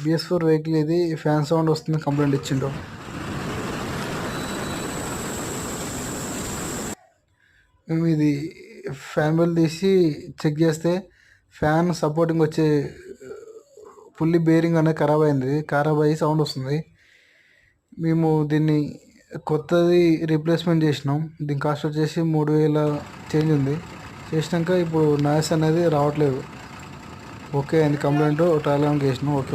BS4 vehicle ఇది, fan sound వస్తుంది complaint ఇచ్చిండు. మేము ఇది ఫ్యాన్ బెల్ తీసి చెక్ చేస్తే ఫ్యాన్ సపోర్టింగ్ వచ్చే పుల్లి బేరింగ్ అనేది ఖరాబ్ అయ్యి సౌండ్ వస్తుంది. మేము దీన్ని కొత్తది రీప్లేస్మెంట్ చేసినాం. దీని కాస్ట్ వచ్చేసి 3000 చేంజ్ ఉంది. చేసినాక ఇప్పుడు నాయిస్ అనేది రావట్లేదు. ఓకే అయింది కంప్లైంట్, ట్రయల్ రన్ చేసినాం. ఓకే.